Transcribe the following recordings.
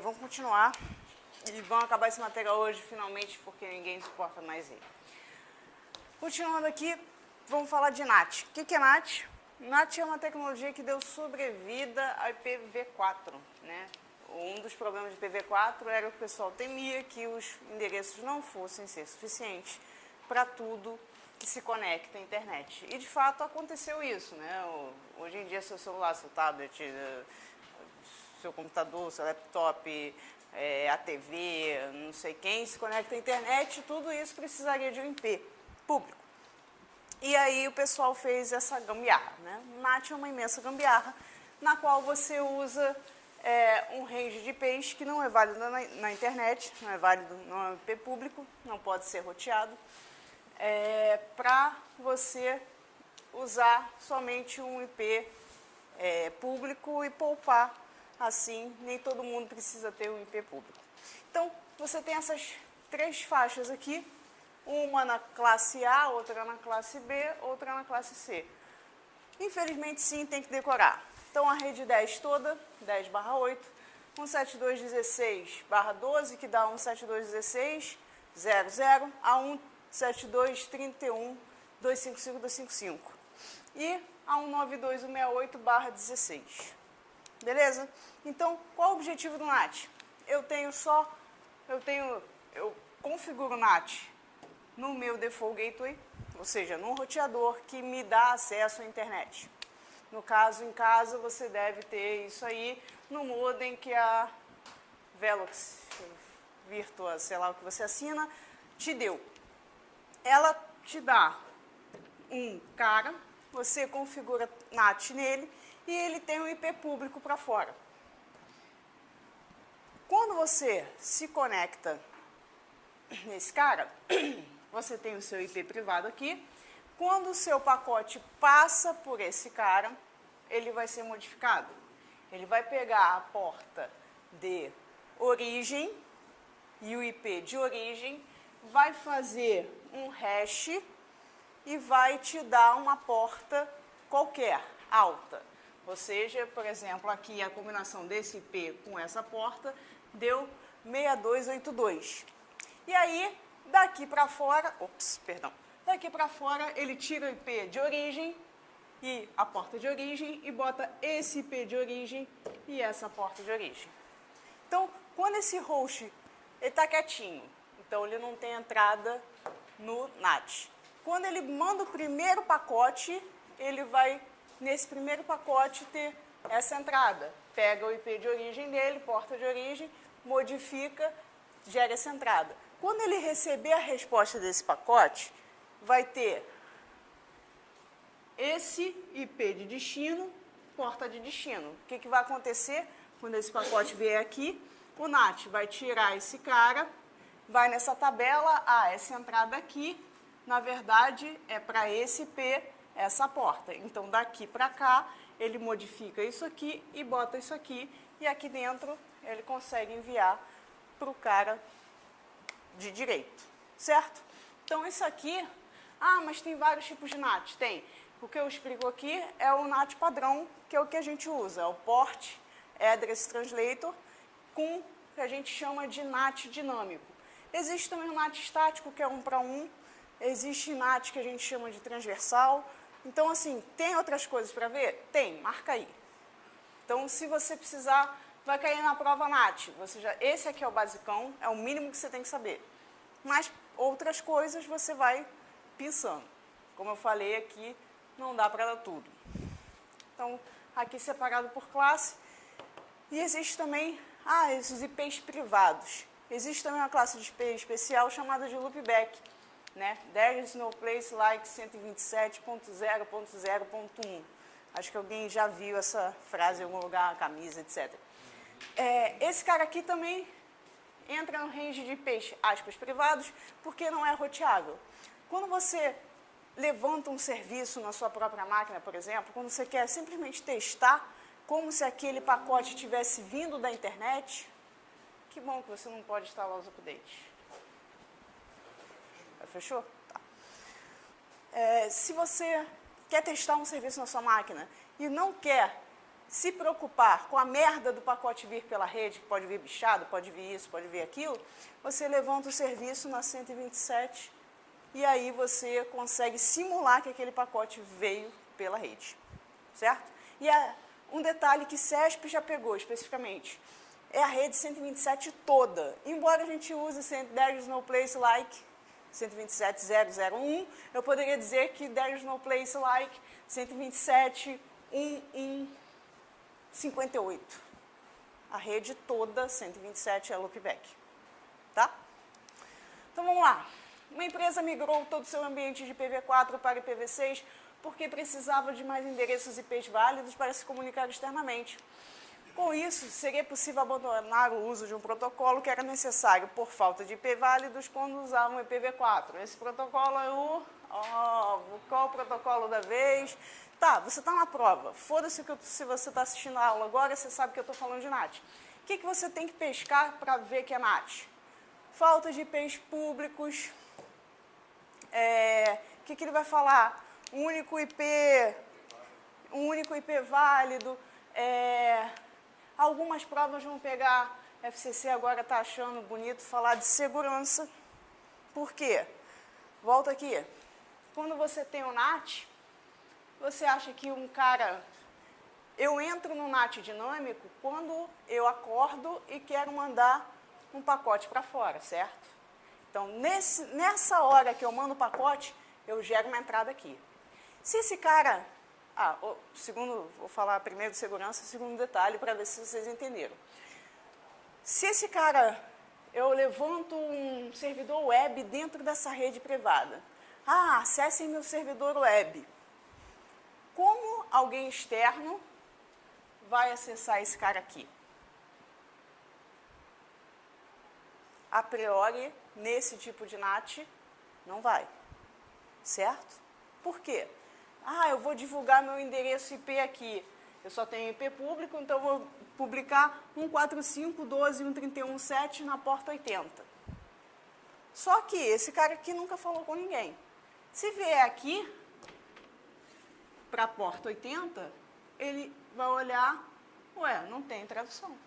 vamos continuar e vamos acabar esse material hoje, finalmente, porque ninguém suporta mais ele. Continuando aqui, vamos falar de NAT. O que é NAT? NAT é uma tecnologia que deu sobrevida ao IPv4, né? Um dos problemas do IPv4 era que o pessoal temia que os endereços não fossem ser suficientes para tudo que se conecta à internet. E, de fato, aconteceu isso, né? Hoje em dia, seu celular, seu tablet, seu computador, seu laptop, a TV, não sei quem, se conecta à internet, tudo isso precisaria de um IP público. E aí o pessoal fez essa gambiarra, né? O NAT é uma imensa gambiarra, na qual você usa um range de IPs que não é válido na internet, não é válido, não é um IP público, não pode ser roteado, para você usar somente um IP público e poupar, assim, nem todo mundo precisa ter um IP público. Então, você tem essas três faixas aqui, uma na classe A, outra na classe B, outra na classe C. Infelizmente, sim, tem que decorar. Então, a rede 10 toda, 10/8, 172.16/12, que dá 172.16.00 a 172.31.255.255. E a 192.168/16. Beleza? Então, qual o objetivo do NAT? Eu configuro o NAT no meu default gateway, ou seja, num roteador que me dá acesso à internet. No caso, em casa, você deve ter isso aí no modem que a Velox, Virtua, sei lá o que você assina, te deu. Ela te dá um cara, você configura NAT nele e ele tem um IP público para fora. Quando você se conecta nesse cara, você tem o seu IP privado aqui. Quando o seu pacote passa por esse cara, ele vai ser modificado. Ele vai pegar a porta de origem e o IP de origem, vai fazer um hash e vai te dar uma porta qualquer, alta. Ou seja, por exemplo, aqui a combinação desse IP com essa porta deu 6282. E aí, daqui para fora, daqui para fora ele tira o IP de origem e a porta de origem e bota esse IP de origem e essa porta de origem. Então, quando esse host está quietinho, então ele não tem entrada no NAT. Quando ele manda o primeiro pacote, ele vai, nesse primeiro pacote, ter essa entrada. Pega o IP de origem dele, porta de origem, modifica, gera essa entrada. Quando ele receber a resposta desse pacote, vai ter esse IP de destino, porta de destino. O que vai acontecer quando esse pacote vier aqui? O NAT vai tirar esse cara, vai nessa tabela, essa entrada aqui, na verdade, é para esse IP, essa porta. Então, daqui para cá, ele modifica isso aqui e bota isso aqui, e aqui dentro ele consegue enviar para o cara de direito, certo? Então, isso aqui, mas tem vários tipos de NAT. Tem. O que eu explico aqui é o NAT padrão, que é o que a gente usa, é o Port Address Translator, com o que a gente chama de NAT dinâmico. Existe também o NAT estático, que é 1 para 1, existe NAT que a gente chama de transversal. Então, assim, tem outras coisas para ver? Tem, marca aí. Então, se você precisar, vai cair na prova NAT. Esse aqui é o basicão, é o mínimo que você tem que saber. Mas outras coisas você vai pensando. Como eu falei aqui, não dá para dar tudo. Então, aqui separado por classe. E existe também, esses IPs privados. Existe também uma classe de IP especial chamada de loopback, né? There is no place like 127.0.0.1. Acho que alguém já viu essa frase em algum lugar, camisa, etc. Esse cara aqui também entra no range de IPs, aspas, privados, porque não é roteável. Quando você levanta um serviço na sua própria máquina, por exemplo, quando você quer simplesmente testar como se aquele pacote tivesse vindo da internet, que bom que você não pode instalar os updates. Fechou? Tá. Se você quer testar um serviço na sua máquina e não quer se preocupar com a merda do pacote vir pela rede, que pode vir bichado, pode vir isso, pode vir aquilo, você levanta o serviço na 127 e aí você consegue simular que aquele pacote veio pela rede, certo? E um detalhe que CESP já pegou especificamente, é a rede 127 toda. Embora a gente use there is no place like 127.0.0.1, eu poderia dizer que there is no place like 127.1.1.58. A rede toda 127 é loopback. Tá? Então vamos lá. Uma empresa migrou todo o seu ambiente de IPv4 para IPv6 porque precisava de mais endereços IPs válidos para se comunicar externamente. Com isso, seria possível abandonar o uso de um protocolo que era necessário por falta de IP válidos quando usavam IPv4. Esse protocolo é qual o protocolo da vez? Tá, você está na prova. Foda-se se você está assistindo a aula agora, você sabe que eu estou falando de NAT. O que você tem que pescar para ver que é NAT? Falta de IPs públicos. O que ele vai falar? Um único IP válido. Algumas provas vão pegar, FCC agora está achando bonito falar de segurança. Por quê? Volta aqui. Quando você tem o NAT, você acha que eu entro no NAT dinâmico quando eu acordo e quero mandar um pacote para fora, certo? Então, nessa hora que eu mando o pacote, eu gero uma entrada aqui. Se esse cara... vou falar primeiro de segurança, segundo detalhe, para ver se vocês entenderam. Se esse cara, eu levanto um servidor web dentro dessa rede privada. Acessem meu servidor web. Como alguém externo vai acessar esse cara aqui? A priori, nesse tipo de NAT, não vai. Certo? Por quê? Eu vou divulgar meu endereço IP aqui. Eu só tenho IP público, então eu vou publicar 145.12.131.7 na porta 80. Só que esse cara aqui nunca falou com ninguém. Se vier aqui, para a porta 80, ele vai olhar, não tem tradução. O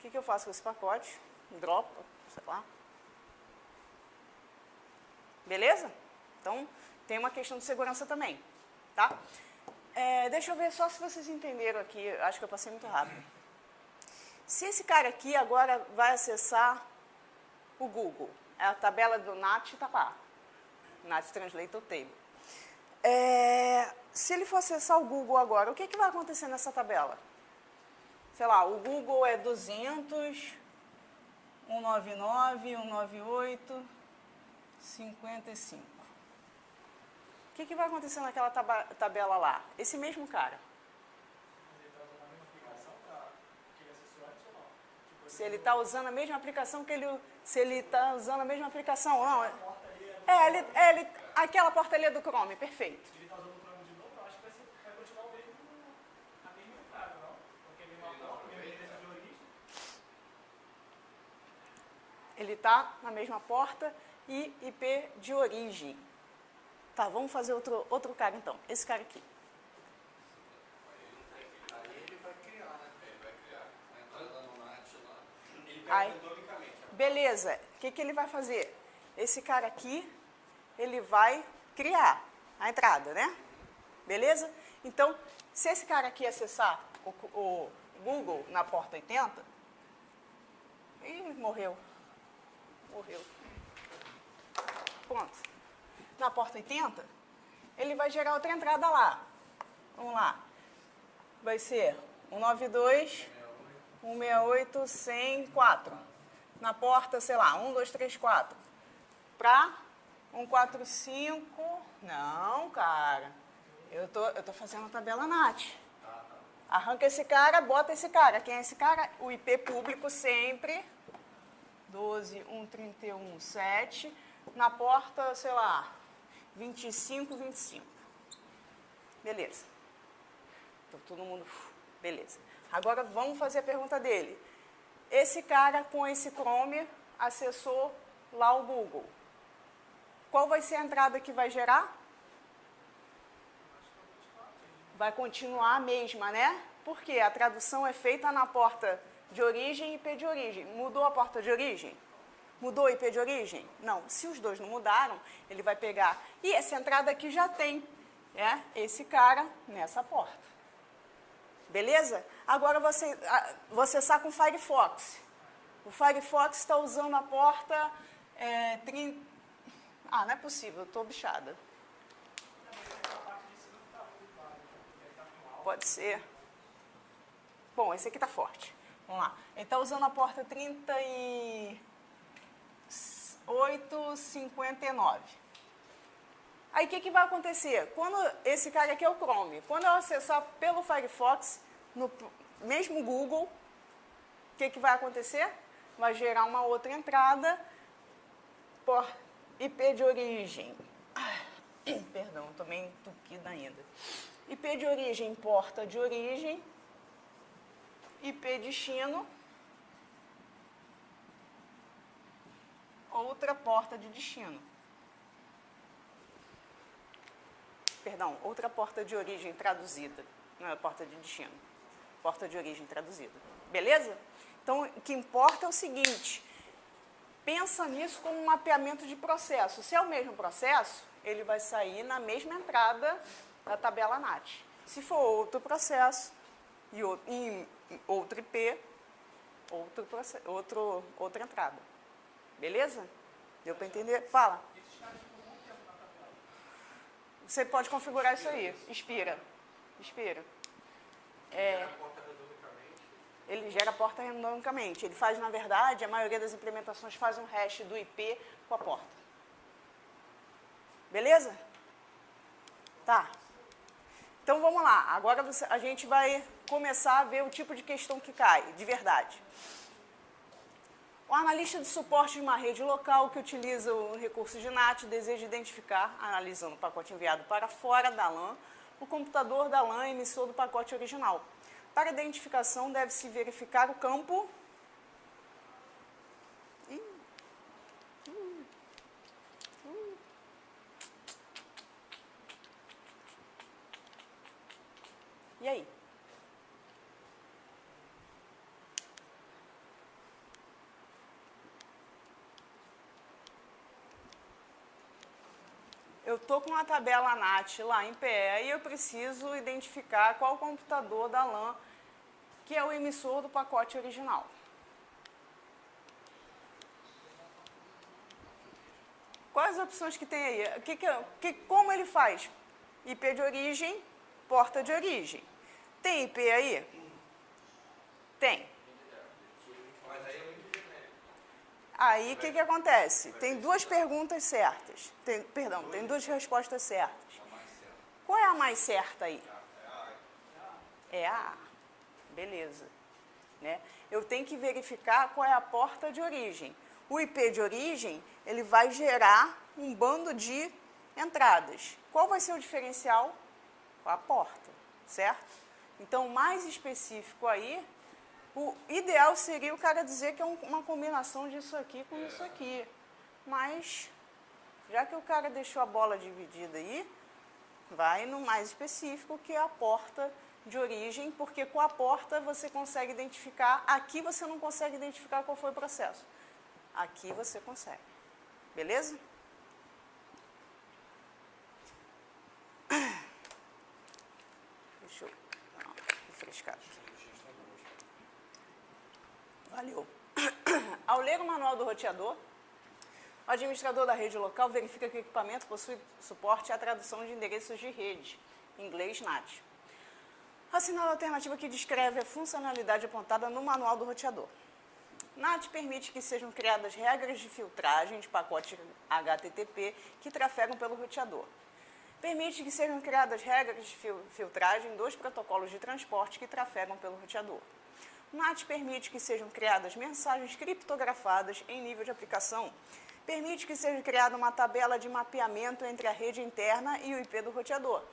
que eu faço com esse pacote? Dropa, sei lá. Beleza? Então, tem uma questão de segurança também, tá? Deixa eu ver só se vocês entenderam aqui, acho que eu passei muito rápido. Se esse cara aqui agora vai acessar o Google, a tabela do NAT está lá, NAT Translator Table. Se ele for acessar o Google agora, o que vai acontecer nessa tabela? Sei lá, o Google é 200, 199, 198, 55. O que vai acontecer naquela tabela lá? Esse mesmo cara. Se ele está usando a mesma aplicação que ele... Se ele está usando a mesma aplicação, não. Aquela portaria do Chrome, perfeito. Ele está usando o Chrome de novo, eu acho que vai continuar a mesma entrada, não? Porque a mesma porta, a mesma endereço de origem. Ele está na mesma porta e IP de origem. Tá, vamos fazer outro cara então. Esse cara aqui. Aí ele vai criar, né? Ele vai criar. A entrada no NAT lá. Ele pega anatomicamente. Beleza. O que ele vai fazer? Esse cara aqui, ele vai criar a entrada, né? Beleza? Então, se esse cara aqui acessar o Google na porta 80... morreu. Pronto. Na porta 80, ele vai gerar outra entrada lá. Vamos lá. Vai ser 192, 168, 104. Na porta, sei lá, 1, 2, 3, 4. Para 145... Não, cara. Eu tô fazendo a tabela NAT. Arranca esse cara, bota esse cara. Quem é esse cara? O IP público sempre. 12.131.7. Na porta, sei lá, 25. Beleza. Então, todo mundo... Beleza. Agora, vamos fazer a pergunta dele. Esse cara, com esse Chrome, acessou lá o Google. Qual vai ser a entrada que vai gerar? vai continuar a mesma, né? Porque a tradução é feita na porta de origem e IP de origem. Mudou a porta de origem? Mudou o IP de origem? Não. Se os dois não mudaram, ele vai pegar. E essa entrada aqui já tem, né, esse cara nessa porta. Beleza? Agora você saca um Firefox. O Firefox está usando a porta 30... Ah, não é possível, eu estou bichada. Pode ser. Bom, esse aqui está forte. Vamos lá. Ele está usando a porta 3859. Aí o que vai acontecer? Quando esse cara aqui é o Chrome. Quando eu acessar pelo Firefox, no mesmo Google, o que vai acontecer? Vai gerar uma outra entrada por IP de origem. Perdão, estou meio entupida ainda. IP de origem, porta de origem. IP destino. Outra porta de destino. Perdão, outra porta de origem traduzida. Não é porta de destino. Porta de origem traduzida. Beleza? Então, o que importa é o seguinte. Pensa nisso como um mapeamento de processo. Se é o mesmo processo, ele vai sair na mesma entrada da tabela NAT. Se for outro processo e outro IP, outra entrada. Beleza? Deu para entender? Fala. Você pode configurar isso aí. Expira. Ele gera a porta randomicamente. Ele faz, na verdade, a maioria das implementações faz um hash do IP com a porta. Beleza? Tá. Então, vamos lá. Agora a gente vai começar a ver o tipo de questão que cai, de verdade. O analista de suporte de uma rede local que utiliza o recurso de NAT deseja identificar, analisando o pacote enviado para fora da LAN, o computador da LAN emissor do pacote original. Para identificação, deve-se verificar o campo... E aí? Eu estou com a tabela NAT lá em pé e eu preciso identificar qual computador da LAN que é o emissor do pacote original. Quais as opções que tem aí? Como ele faz? IP de origem, porta de origem. Tem IP aí? Tem. Aí, o que acontece? Tem duas perguntas certas. Tem duas respostas certas. Qual é a mais certa aí? É a A. Beleza. Né? Eu tenho que verificar qual é a porta de origem. O IP de origem, ele vai gerar um bando de entradas. Qual vai ser o diferencial? A porta, certo? Então, mais específico aí... O ideal seria o cara dizer que é uma combinação disso aqui com isso aqui. Mas, já que o cara deixou a bola dividida aí, vai no mais específico, que é a porta de origem, porque com a porta você consegue identificar, aqui você não consegue identificar qual foi o processo. Aqui você consegue. Beleza? Deixa eu refrescar aqui. Valeu. Ao ler o manual do roteador, o administrador da rede local verifica que o equipamento possui suporte à tradução de endereços de rede, em inglês NAT. Assinala a alternativa que descreve a funcionalidade apontada no manual do roteador. NAT permite que sejam criadas regras de filtragem de pacotes HTTP que trafegam pelo roteador. Permite que sejam criadas regras de filtragem dos protocolos de transporte que trafegam pelo roteador. NAT permite que sejam criadas mensagens criptografadas em nível de aplicação. Permite que seja criada uma tabela de mapeamento entre a rede interna e o IP do roteador.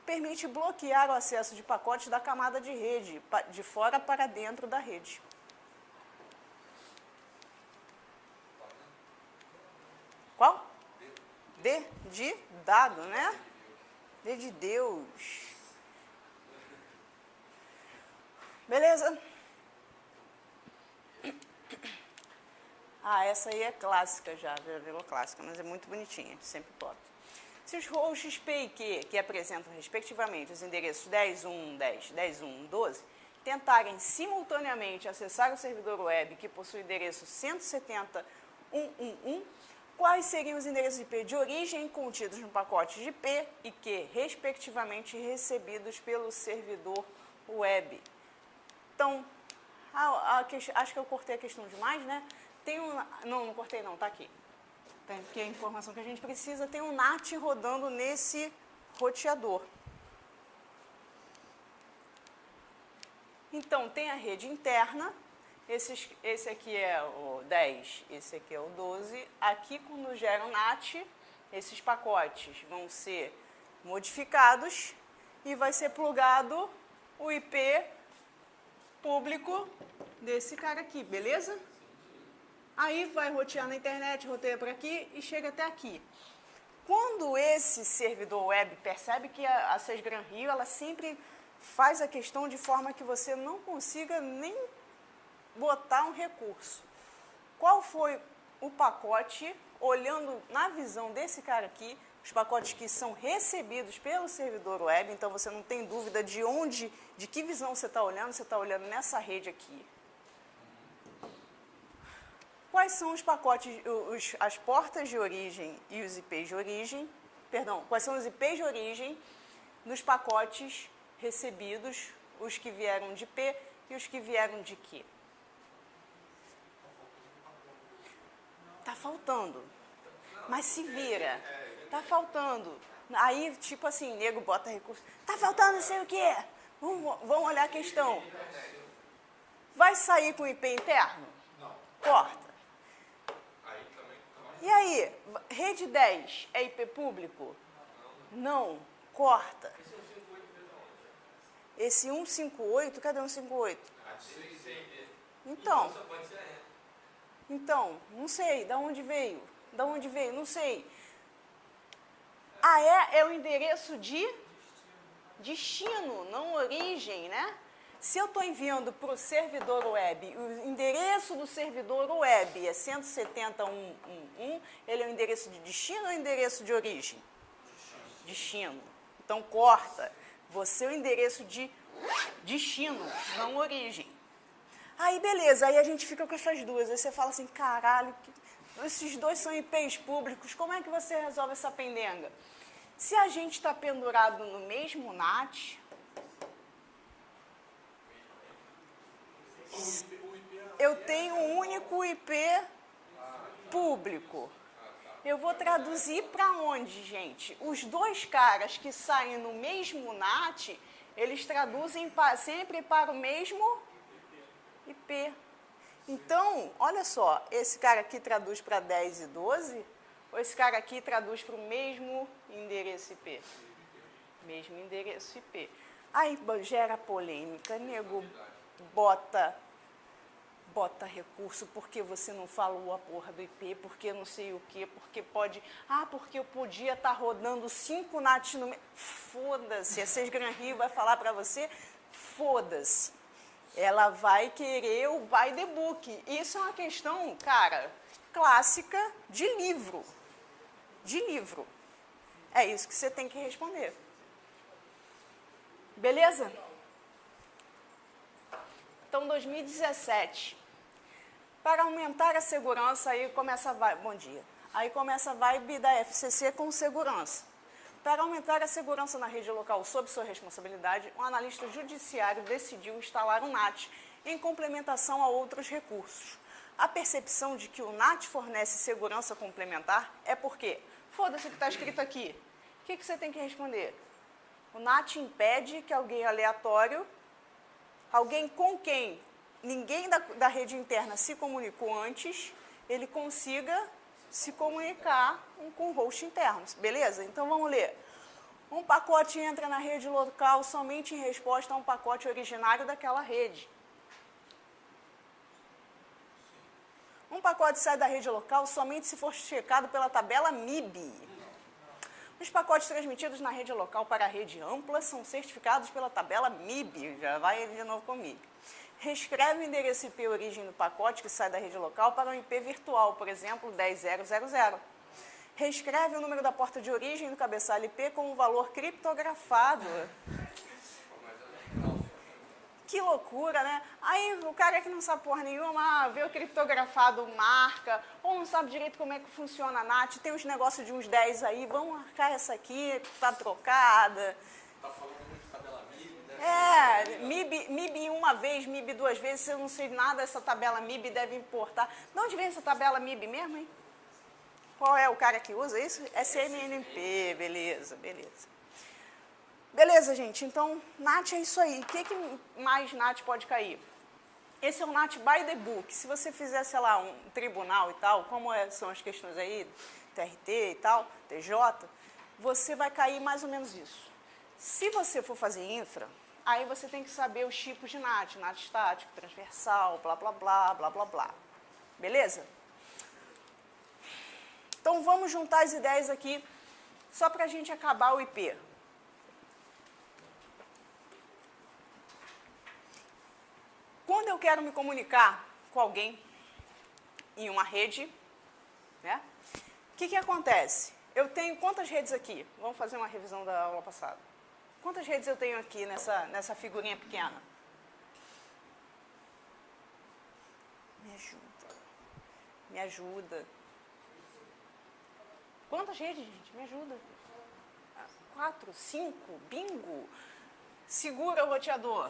Permite bloquear o acesso de pacotes da camada de rede, de fora para dentro da rede. Qual? D de dado, né? D de Deus. Beleza? Ah, essa aí é clássica já virou clássica, mas é muito bonitinha, sempre boto. Se os hosts P e Q, que apresentam respectivamente os endereços 10.1.10, 10.1.12, tentarem simultaneamente acessar o servidor web que possui o endereço 170.1.1.1, quais seriam os endereços IP de origem contidos no pacote de P e Q, respectivamente recebidos pelo servidor web? Então, acho que eu cortei a questão demais, né? Não cortei não, tá aqui. Tem aqui a informação que a gente precisa. Tem um NAT rodando nesse roteador. Então, tem a rede interna. Esse aqui é o 10, esse aqui é o 12. Aqui, quando gera um NAT, esses pacotes vão ser modificados e vai ser plugado o IP público desse cara aqui, beleza? Aí vai rotear na internet, roteia por aqui e chega até aqui. Quando esse servidor web percebe que a Sesgran Rio, ela sempre faz a questão de forma que você não consiga nem botar um recurso. Qual foi o pacote, olhando na visão desse cara aqui, os pacotes que são recebidos pelo servidor web, então você não tem dúvida de que visão você está olhando nessa rede aqui. Quais são os pacotes, as portas de origem e os IPs de origem, quais são os IPs de origem dos pacotes recebidos, os que vieram de P e os que vieram de Q? Tá faltando, mas se vira, tá faltando. Aí, tipo assim, nego bota recurso, tá faltando não sei o quê, vamos olhar a questão. Vai sair com IP interno? Não. Corta. Aí também. E aí, rede 10 é IP público? Não, corta. Esse 158, cadê o 158? Então, não sei, da onde veio? Não sei. É o endereço de destino, não origem, né? Se eu estou enviando para o servidor web, o endereço do servidor web é 170.1.1.1, ele é o endereço de destino ou endereço de origem? Destino. Então, corta. Você é o endereço de destino, não origem. Aí, beleza, aí a gente fica com essas duas. Aí você fala assim, caralho, esses dois são IPs públicos, como é que você resolve essa pendenga? Se a gente está pendurado no mesmo NAT, eu tenho um único IP público. Eu vou traduzir para onde, gente? Os dois caras que saem no mesmo NAT, eles traduzem sempre para o mesmo IP. Então, olha só, esse cara aqui traduz para 10 e 12, ou esse cara aqui traduz para o mesmo endereço IP? Mesmo endereço IP. Aí gera polêmica, nego bota recurso, porque você não falou a porra do IP, porque não sei o quê, porque pode... porque eu podia estar rodando 5 NATs no meio. Foda-se, a Sesgran Rio vai falar para você, foda-se. Ela vai querer o by the book. Isso é uma questão, cara, clássica de livro. De livro. É isso que você tem que responder. Beleza? Então, 2017... Para aumentar a segurança, aí começa a vibe, bom dia, aí começa a vibe da FCC com segurança. Para aumentar a segurança na rede local sob sua responsabilidade, um analista judiciário decidiu instalar um NAT em complementação a outros recursos. A percepção de que o NAT fornece segurança complementar é porque, foda-se o que está escrito aqui, o que você tem que responder? O NAT impede que alguém aleatório, alguém com quem ninguém da rede interna se comunicou antes, ele consiga se comunicar com o host interno, beleza? Então, vamos ler. Um pacote entra na rede local somente em resposta a um pacote originário daquela rede. Um pacote sai da rede local somente se for checado pela tabela MIB. Os pacotes transmitidos na rede local para a rede ampla são certificados pela tabela MIB. Já vai de novo com MIB. reescreve o endereço IP origem do pacote que sai da rede local para um IP virtual, por exemplo, 10.0.0.0. Reescreve o número da porta de origem do cabeçalho IP com um valor criptografado. Que loucura, né? Aí o cara que não sabe porra nenhuma, vê o criptografado, marca, ou não sabe direito como é que funciona a NAT, tem uns negócios de uns 10 aí, vamos marcar essa aqui, tá trocada. Tá falando muito de tabela MIB, MIB uma vez, MIB duas vezes, eu não sei nada dessa tabela MIB, deve importar. De onde vem essa tabela MIB mesmo, hein? Qual é o cara que usa isso? SNMP, beleza, beleza. Beleza, gente, então NAT é isso aí. O que mais NAT pode cair? Esse é o NAT by the book. Se você fizer, sei lá, um tribunal e tal, como são as questões aí, TRT e tal, TJ, você vai cair mais ou menos isso. Se você for fazer infra, aí você tem que saber os tipos de NAT, NAT estático, transversal, blá, blá, blá, blá, blá, blá. Beleza? Então vamos juntar as ideias aqui, só para a gente acabar o IP. Quando eu quero me comunicar com alguém em uma rede, né? O que acontece? Eu tenho quantas redes aqui? Vamos fazer uma revisão da aula passada. Quantas redes eu tenho aqui nessa figurinha pequena? Me ajuda. Me ajuda. Quantas redes, gente? Me ajuda. 4, 5, bingo. Segura o roteador.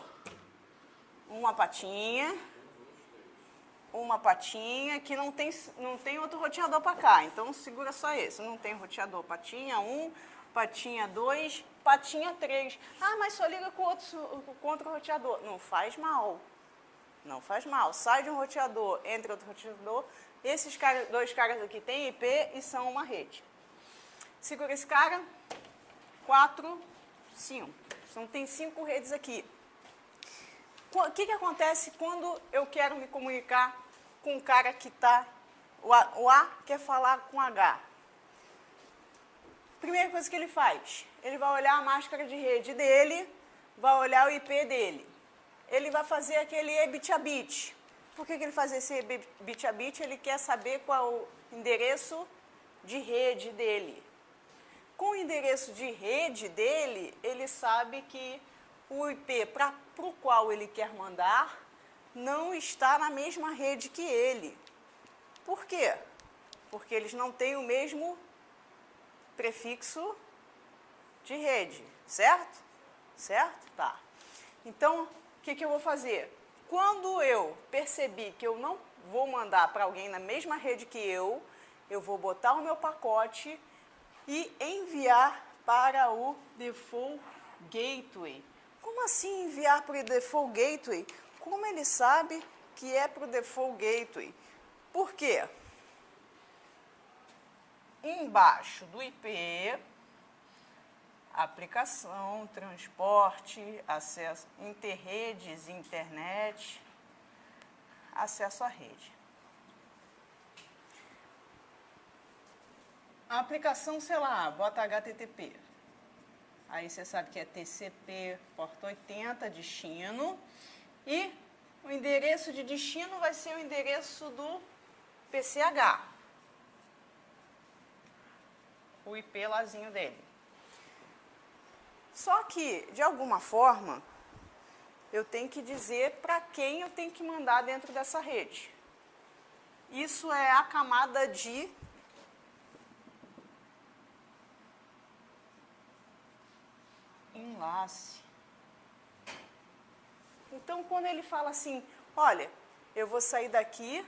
Uma patinha que não tem outro roteador para cá, então segura só esse, não tem roteador, patinha 1, patinha 2, patinha 3, mas só liga com outro roteador, não faz mal, sai de um roteador, entre outro roteador, esses dois caras aqui têm IP e são uma rede, segura esse cara, 4, 5, então tem 5 redes aqui. O que acontece quando eu quero me comunicar com um cara que está... O A quer falar com o H. Primeira coisa que ele faz, ele vai olhar a máscara de rede dele, vai olhar o IP dele. Ele vai fazer aquele bit a bit. Por que ele faz esse bit a bit? Ele quer saber qual é o endereço de rede dele. Com o endereço de rede dele, ele sabe que o IP para o qual ele quer mandar não está na mesma rede que ele. Por quê? Porque eles não têm o mesmo prefixo de rede, certo? Certo? Tá. Então, o que eu vou fazer? Quando eu percebi que eu não vou mandar para alguém na mesma rede que eu vou botar o meu pacote e enviar para o default gateway. Como assim enviar para o default gateway? Como ele sabe que é para o default gateway? Por quê? Embaixo do IP, aplicação, transporte, acesso, interredes, internet, acesso à rede. A aplicação, sei lá, bota HTTP. Aí você sabe que é TCP, porta 80, destino. E o endereço de destino vai ser o endereço do PCH. O IP lázinho dele. Só que, de alguma forma, eu tenho que dizer para quem eu tenho que mandar dentro dessa rede. Isso é a camada de enlace. Então, quando ele fala assim, olha, eu vou sair daqui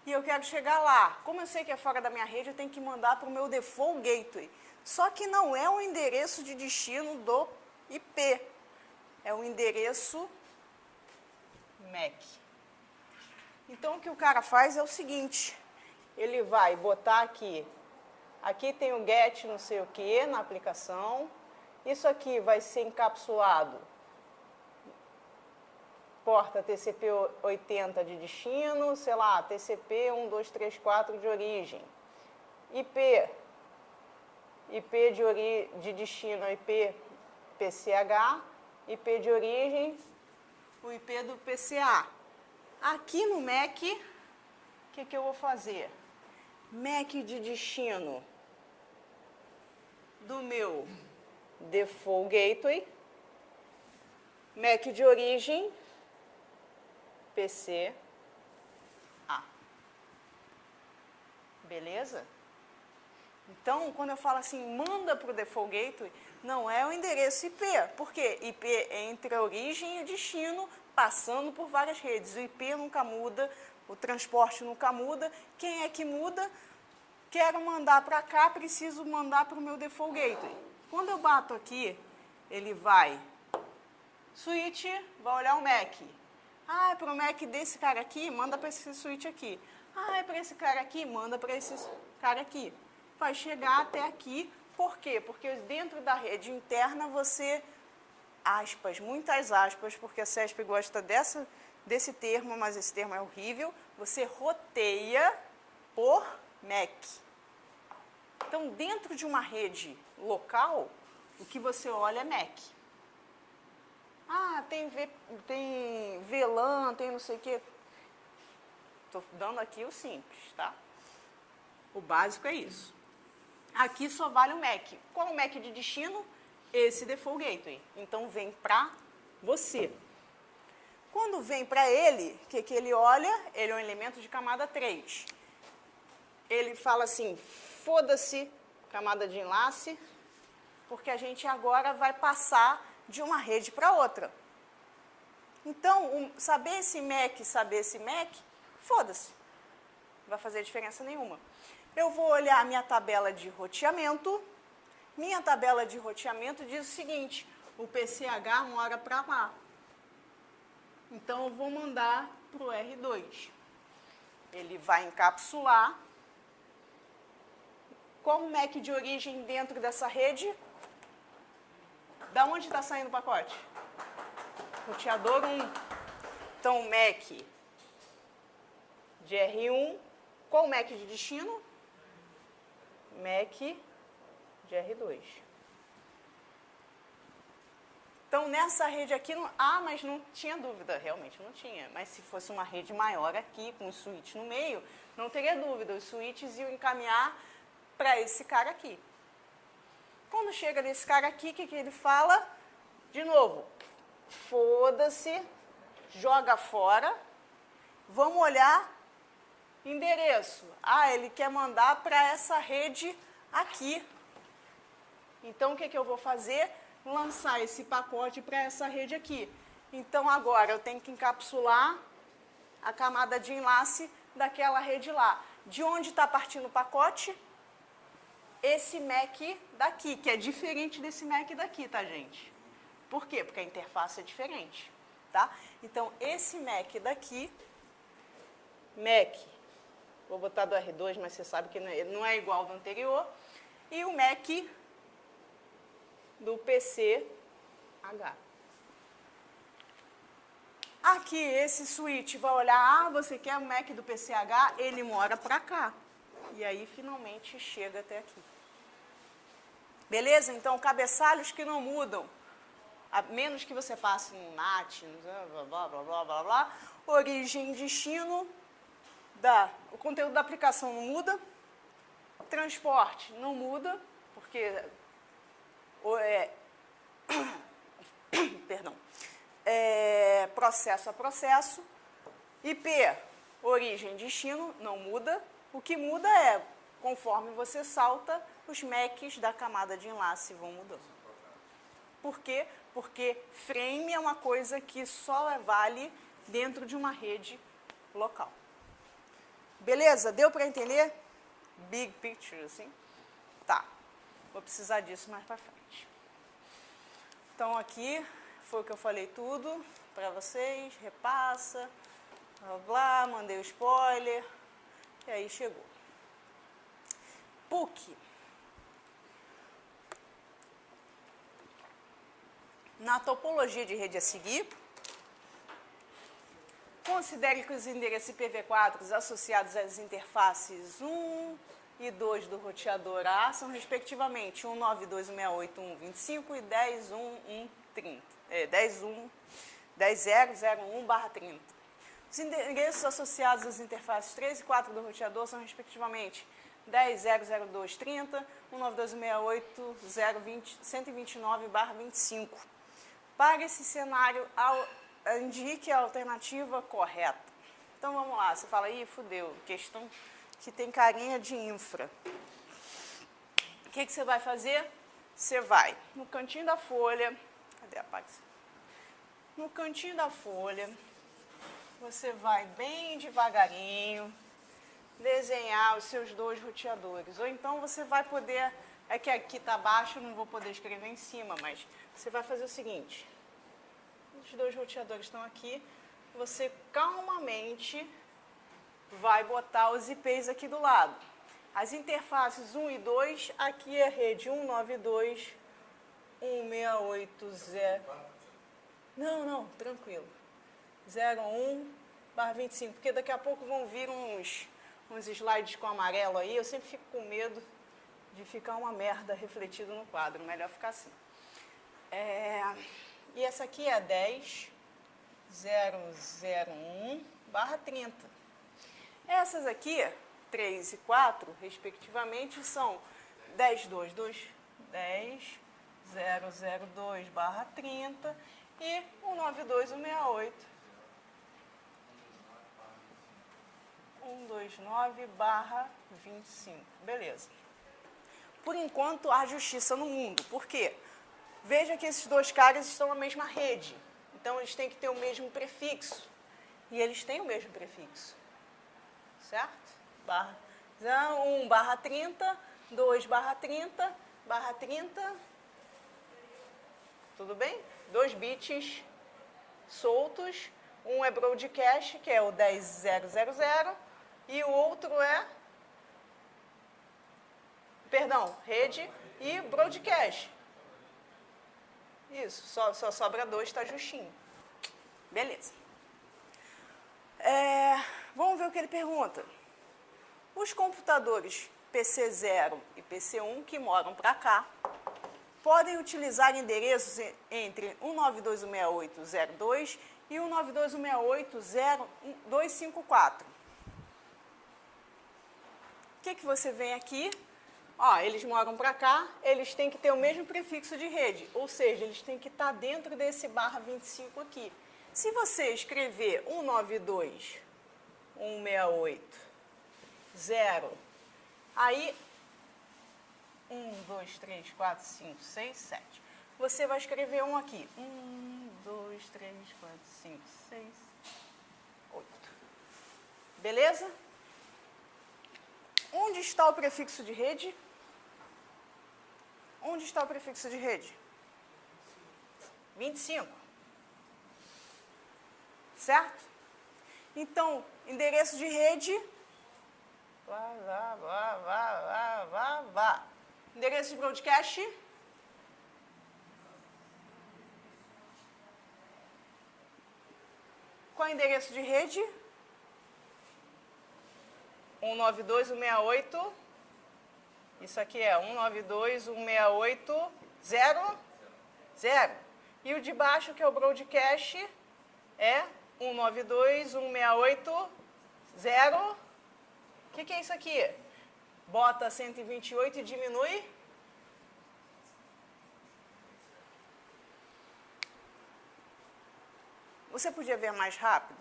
e eu quero chegar lá. Como eu sei que é fora da minha rede, eu tenho que mandar para o meu default gateway. Só que não é o endereço de destino do IP. É o endereço MAC. Então, o que o cara faz é o seguinte. Ele vai botar aqui tem o get não sei o que na aplicação. Isso aqui vai ser encapsulado. Porta TCP 80 de destino, sei lá, TCP 1234 de origem. IP de destino, IP PCH, IP de origem o IP do PCA. Aqui no MAC, o que eu vou fazer? MAC de destino do meu Default Gateway, MAC de origem, PCA. Beleza? Então, quando eu falo assim, manda para o Default Gateway, não é o endereço IP, porque IP é entre a origem e o destino, passando por várias redes. O IP nunca muda, o transporte nunca muda. Quem é que muda? Quero mandar para cá, preciso mandar para o meu Default Gateway. Quando eu bato aqui, ele vai, switch, vai olhar o MAC. Ah, é para o MAC desse cara aqui, manda para esse switch aqui. Ah, é para esse cara aqui, manda para esse cara aqui. Vai chegar até aqui. Por quê? Porque dentro da rede interna você, aspas, muitas aspas, porque a CESP gosta desse termo, mas esse termo é horrível, você roteia por MAC. Então, dentro de uma rede local, o que você olha é MAC. Ah, tem VLAN, tem não sei o quê. Estou dando aqui o simples, tá? O básico é isso. Aqui só vale o MAC. Qual é o MAC de destino? Esse Default Gateway. Então, vem para você. Quando vem para ele, o que ele olha? Ele é um elemento de camada 3. Ele fala assim, foda-se, camada de enlace, porque a gente agora vai passar de uma rede para outra. Então, saber esse MAC, foda-se. Não vai fazer diferença nenhuma. Eu vou olhar a minha tabela de roteamento. Minha tabela de roteamento diz o seguinte, o PCH mora para lá. Então, eu vou mandar para o R2. Ele vai encapsular. Qual o MAC de origem dentro dessa rede? Da onde está saindo o pacote? Roteador 1. Então, o MAC de R1. Qual o MAC de destino? MAC de R2. Então, nessa rede aqui, mas não tinha dúvida, realmente não tinha. Mas se fosse uma rede maior aqui, com o switch no meio, não teria dúvida. Os switches iam encaminhar para esse cara aqui. Quando chega nesse cara aqui, o que ele fala? De novo, foda-se, joga fora, vamos olhar endereço. Ah, ele quer mandar para essa rede aqui. Então, o que eu vou fazer? Lançar esse pacote para essa rede aqui. Então, agora, eu tenho que encapsular a camada de enlace daquela rede lá. De onde está partindo o pacote? Esse MAC daqui, que é diferente desse MAC daqui, tá, gente? Por quê? Porque a interface é diferente, tá? Então, esse MAC daqui, MAC, vou botar do R2, mas você sabe que não é igual ao do anterior, e o MAC do PCH. Aqui, esse switch vai olhar, você quer o MAC do PCH? Ele mora para cá. E aí, finalmente, chega até aqui. Beleza? Então, cabeçalhos que não mudam, a menos que você passe no NAT, blá, blá, blá, blá, blá, blá. Origem e destino, o conteúdo da aplicação não muda. Transporte não muda, porque processo a processo. IP, origem e destino, não muda. O que muda é, conforme você salta, os MACs da camada de enlace vão mudando. Por quê? Porque frame é uma coisa que só vale dentro de uma rede local. Beleza? Deu para entender? Big picture, assim? Tá. Vou precisar disso mais para frente. Então, aqui foi o que eu falei tudo para vocês. Repassa, blá, blá, mandei o spoiler. E aí chegou. PUC. Na topologia de rede a seguir, considere que os endereços IPv4 associados às interfaces 1 e 2 do roteador A são, respectivamente, 192.168.1.25 e 10.1.1.30. 10.0.01/30. Os endereços associados às interfaces 3 e 4 do roteador são, respectivamente, 10.0.02/30, 192.68.129/25. Para esse cenário, indique a alternativa correta. Então, vamos lá. Você fala, ih, fudeu, questão que tem carinha de infra. O que você vai fazer? Você vai no cantinho da folha. Cadê a Pax? No cantinho da folha, você vai bem devagarinho desenhar os seus dois roteadores. Ou então você vai poder, é que aqui está abaixo, não vou poder escrever em cima, mas você vai fazer o seguinte. Os dois roteadores estão aqui, você calmamente vai botar os IPs aqui do lado. As interfaces 1 e 2, aqui é a rede 192.168.0. Não, tranquilo. 01/25, porque daqui a pouco vão vir uns slides com amarelo aí, eu sempre fico com medo de ficar uma merda refletido no quadro, melhor ficar assim. E essa aqui é a 10.001/30. Essas aqui, 3 e 4, respectivamente, são 10.002/30 e 192.168.129/25. Beleza. Por enquanto, há justiça no mundo. Por quê? Veja que esses dois caras estão na mesma rede. Então, eles têm que ter o mesmo prefixo. E eles têm o mesmo prefixo. Certo? 1/30, 2/30/30. Tudo bem? 2 bits soltos. Um é broadcast, que é o 10.0.0.0, e o outro é, rede e broadcast. Isso, só sobra 2, está justinho. Beleza. Vamos ver o que ele pergunta. Os computadores PC0 e PC1 que moram para cá podem utilizar endereços entre 192.168.0.2 e 192.168.0.254. O que você vem aqui? Eles moram para cá, eles têm que ter o mesmo prefixo de rede, ou seja, eles têm que estar dentro desse /25 aqui. Se você escrever 192.168.0, aí 1, 2, 3, 4, 5, 6, 7. Você vai escrever um aqui. 1, 2, 3, 4, 5, 6, 8. Beleza? Onde está o prefixo de rede? Onde está o prefixo de rede? 25. Certo? Então, endereço de rede. Vá. Endereço de broadcast. Qual é o endereço de rede? 192.168. Isso aqui é 192.168.0.0. E o de baixo, que é o broadcast, é 192.168.0. O que é isso aqui? Bota 128 e diminui. Você podia ver mais rápido?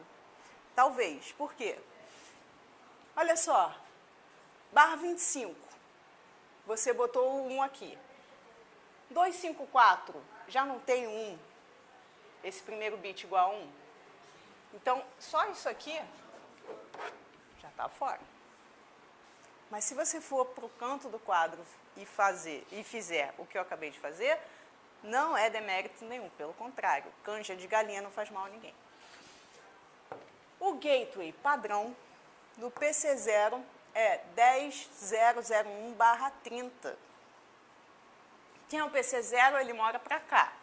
Talvez. Por quê? Olha só. /25. Você botou o 1 aqui. 254 já não tem 1. Esse primeiro bit igual a 1. Então, só isso aqui já está fora. Mas se você for para o canto do quadro e fizer o que eu acabei de fazer, não é demérito nenhum, pelo contrário, canja de galinha não faz mal a ninguém. O gateway padrão do PC0 é 10.0.01/30. Quem é o PC0, ele mora para cá.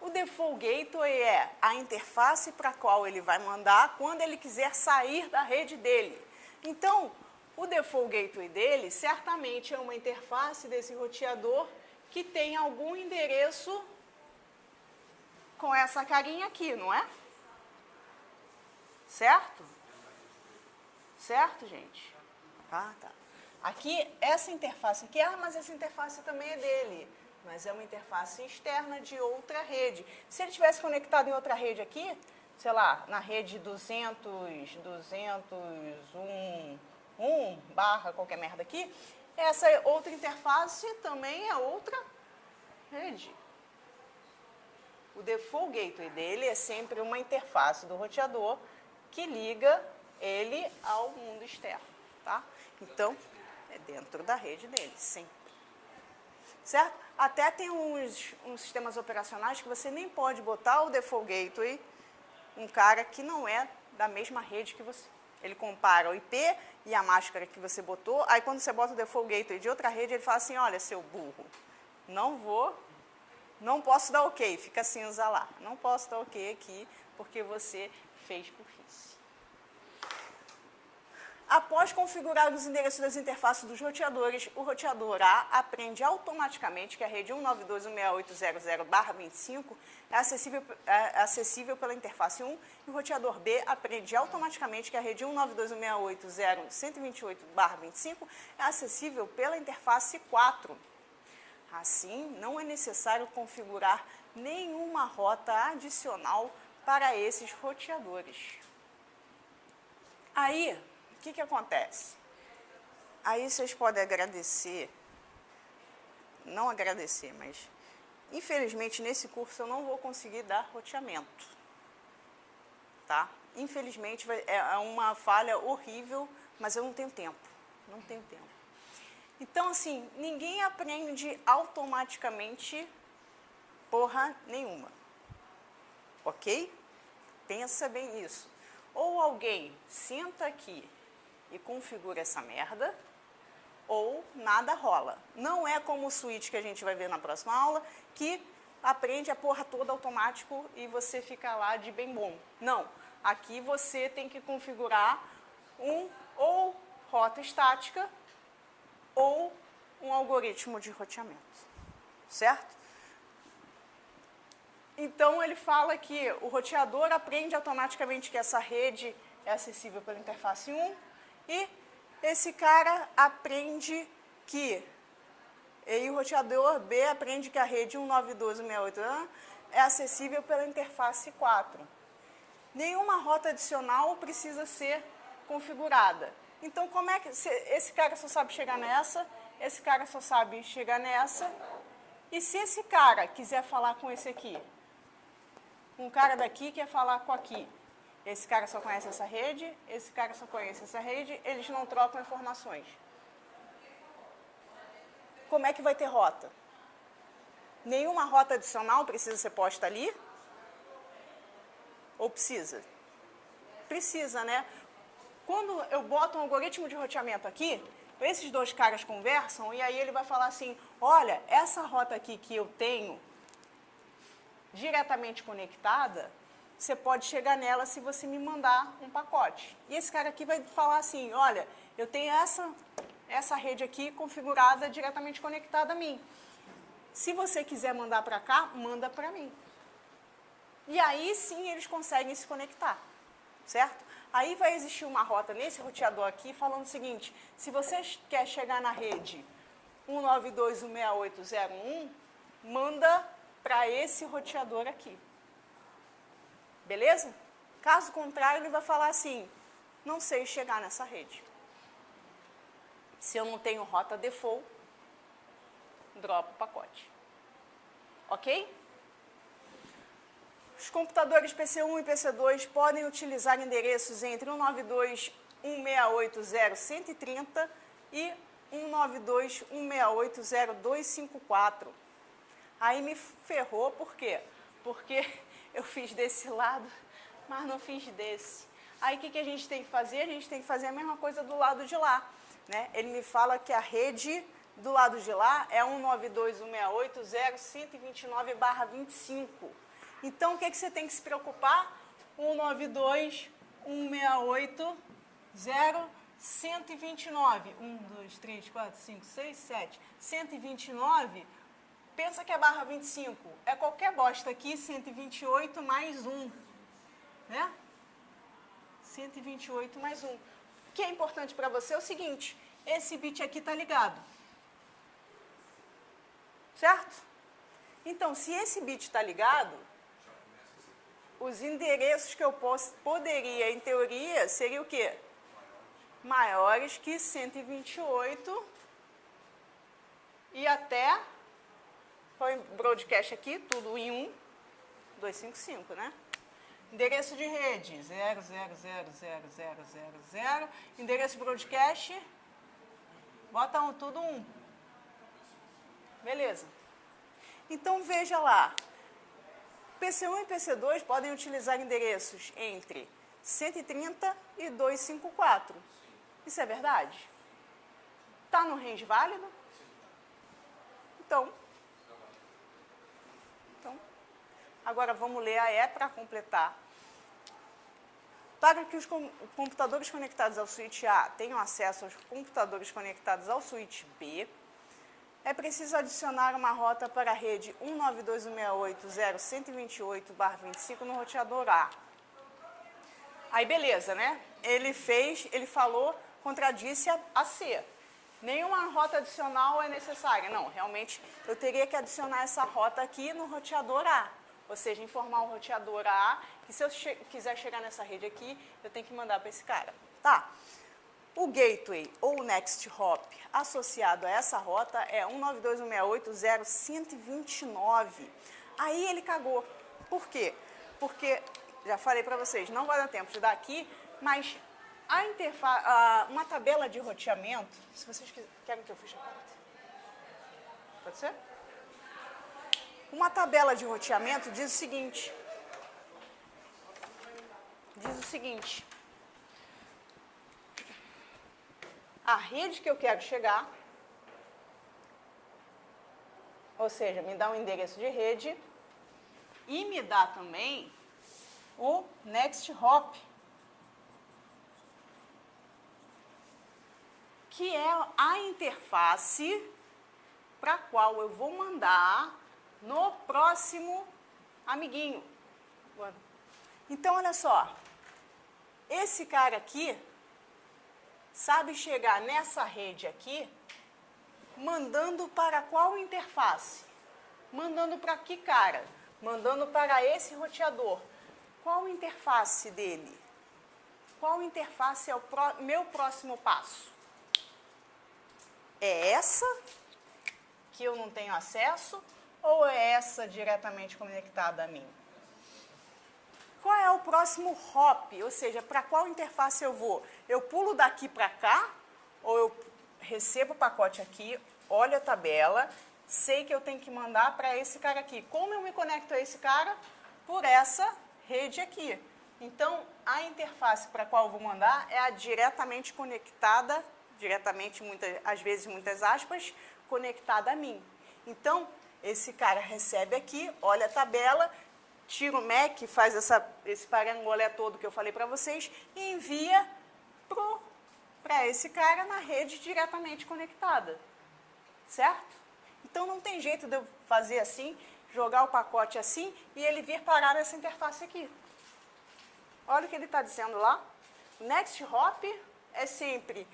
O default gateway é a interface para a qual ele vai mandar quando ele quiser sair da rede dele. Então, o default gateway dele certamente é uma interface desse roteador que tem algum endereço com essa carinha aqui, não é? Certo? Certo, gente? Ah, tá. Aqui, essa interface aqui, mas essa interface também é dele. Mas é uma interface externa de outra rede. Se ele tivesse conectado em outra rede aqui, sei lá, na rede 200.1 barra qualquer merda aqui, essa outra interface também é outra rede. O default gateway dele é sempre uma interface do roteador que liga ele ao mundo externo, tá? Então, é dentro da rede dele, sempre. Certo? Até tem uns sistemas operacionais que você nem pode botar o default gateway, um cara que não é da mesma rede que você. Ele compara o IP e a máscara que você botou, aí quando você bota o default gateway de outra rede, ele fala assim, olha, seu burro, não posso dar ok, fica cinza lá. Não posso dar ok aqui, porque você fez burrice. Após configurar os endereços das interfaces dos roteadores, o roteador A aprende automaticamente que a rede 192.168.0.0/25 é acessível pela interface 1 e o roteador B aprende automaticamente que a rede 192.168.0.128/25 é acessível pela interface 4. Assim, não é necessário configurar nenhuma rota adicional para esses roteadores. Aí, o que acontece? Aí vocês podem agradecer, não agradecer, mas infelizmente nesse curso eu não vou conseguir dar roteamento, tá? Infelizmente é uma falha horrível, mas eu não tenho tempo, Então, assim, ninguém aprende automaticamente porra nenhuma, ok? Pensa bem nisso. Ou alguém senta aqui e configura essa merda, ou nada rola. Não é como o switch que a gente vai ver na próxima aula, que aprende a porra toda automático e você fica lá de bem bom. Não, aqui você tem que configurar ou rota estática ou um algoritmo de roteamento, certo? Então, ele fala que o roteador aprende automaticamente que essa rede é acessível pela interface 1 e esse cara aprende que... E o roteador B aprende que a rede 192.168 é acessível pela interface 4. Nenhuma rota adicional precisa ser configurada. Então, como é que... Esse cara só sabe chegar nessa, esse cara só sabe chegar nessa. E se esse cara quiser falar com esse aqui, um cara daqui quer falar com aqui, esse cara só conhece essa rede, esse cara só conhece essa rede, eles não trocam informações. Como é que vai ter rota? Nenhuma rota adicional precisa ser posta ali? Ou precisa? Precisa, né? Quando eu boto um algoritmo de roteamento aqui, esses dois caras conversam e aí ele vai falar assim, olha, essa rota aqui que eu tenho diretamente conectada, você pode chegar nela se você me mandar um pacote. E esse cara aqui vai falar assim, olha, eu tenho essa rede aqui configurada diretamente conectada a mim. Se você quiser mandar para cá, manda para mim. E aí sim eles conseguem se conectar, certo? Aí vai existir uma rota nesse roteador aqui falando o seguinte, se você quer chegar na rede 192.168.0.1, manda para esse roteador aqui. Beleza? Caso contrário, ele vai falar assim, não sei chegar nessa rede. Se eu não tenho rota default, dropa o pacote. Ok? Os computadores PC1 e PC2 podem utilizar endereços entre 192.168.0.130 e 192.168.0.254. Aí me ferrou, por quê? Porque eu fiz desse lado, mas não fiz desse. Aí o que a gente tem que fazer? A gente tem que fazer a mesma coisa do lado de lá, né? Ele me fala que a rede do lado de lá é 192.168.0.129/25. Então, o que você tem que se preocupar? 192.168.0.129. 1, 2, 3, 4, 5, 6, 7. 129 pensa que a barra 25 é qualquer bosta aqui, 128 mais 1, né? 128 mais 1. O que é importante para você é o seguinte, esse bit aqui está ligado. Certo? Então, se esse bit está ligado, os endereços que eu poderia, em teoria, seriam o quê? Maiores que 128 e até, põe broadcast aqui, tudo em 1, 255, né? Endereço de rede, 0000000. Endereço broadcast, bota tudo 1. Beleza. Então, veja lá. PC1 e PC2 podem utilizar endereços entre 130 e 254. Isso é verdade? Está no range válido? Então, agora vamos ler a E para completar. Para que os computadores conectados ao switch A tenham acesso aos computadores conectados ao switch B, é preciso adicionar uma rota para a rede 192.168.0.128/25 no roteador A. Aí beleza, né? Ele falou, contradisse a C. Nenhuma rota adicional é necessária. Não, realmente eu teria que adicionar essa rota aqui no roteador A. Ou seja, informar o roteador A que se eu quiser chegar nessa rede aqui, eu tenho que mandar para esse cara. Tá. O gateway ou next hop associado a essa rota é 192.168.0.129. Aí ele cagou. Por quê? Porque, já falei para vocês, não vai dar tempo de dar aqui, mas uma tabela de roteamento, se vocês querem que eu feche a porta. Pode ser? Uma tabela de roteamento diz o seguinte. A rede que eu quero chegar, ou seja, me dá um endereço de rede e me dá também o next hop, que é a interface para a qual eu vou mandar no próximo amiguinho. Então, olha só, esse cara aqui sabe chegar nessa rede aqui, mandando para qual interface? Mandando para que cara? Mandando para esse roteador. Qual interface dele? Qual interface é o meu próximo passo? É essa, que eu não tenho acesso, ou é essa diretamente conectada a mim? Qual é o próximo hop? Ou seja, para qual interface eu vou? Eu pulo daqui para cá, ou eu recebo o pacote aqui, olho a tabela, sei que eu tenho que mandar para esse cara aqui. Como eu me conecto a esse cara? Por essa rede aqui. Então, a interface para a qual eu vou mandar é a diretamente conectada, às vezes muitas aspas, conectada a mim. Então, esse cara recebe aqui, olha a tabela, tira o MAC, faz esse parangolé todo que eu falei para vocês e envia para esse cara na rede diretamente conectada. Certo? Então, não tem jeito de eu fazer assim, jogar o pacote assim e ele vir parar nessa interface aqui. Olha o que ele está dizendo lá. Next hop é sempre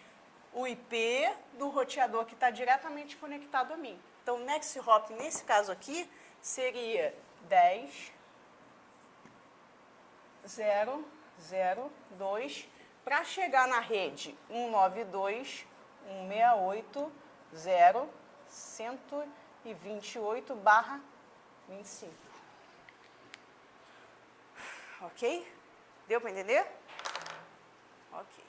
o IP do roteador que está diretamente conectado a mim. Então, next hop, nesse caso aqui, seria 10.0.0.2 para chegar na rede 192.128.128/25. Ok? Deu para entender? Ok.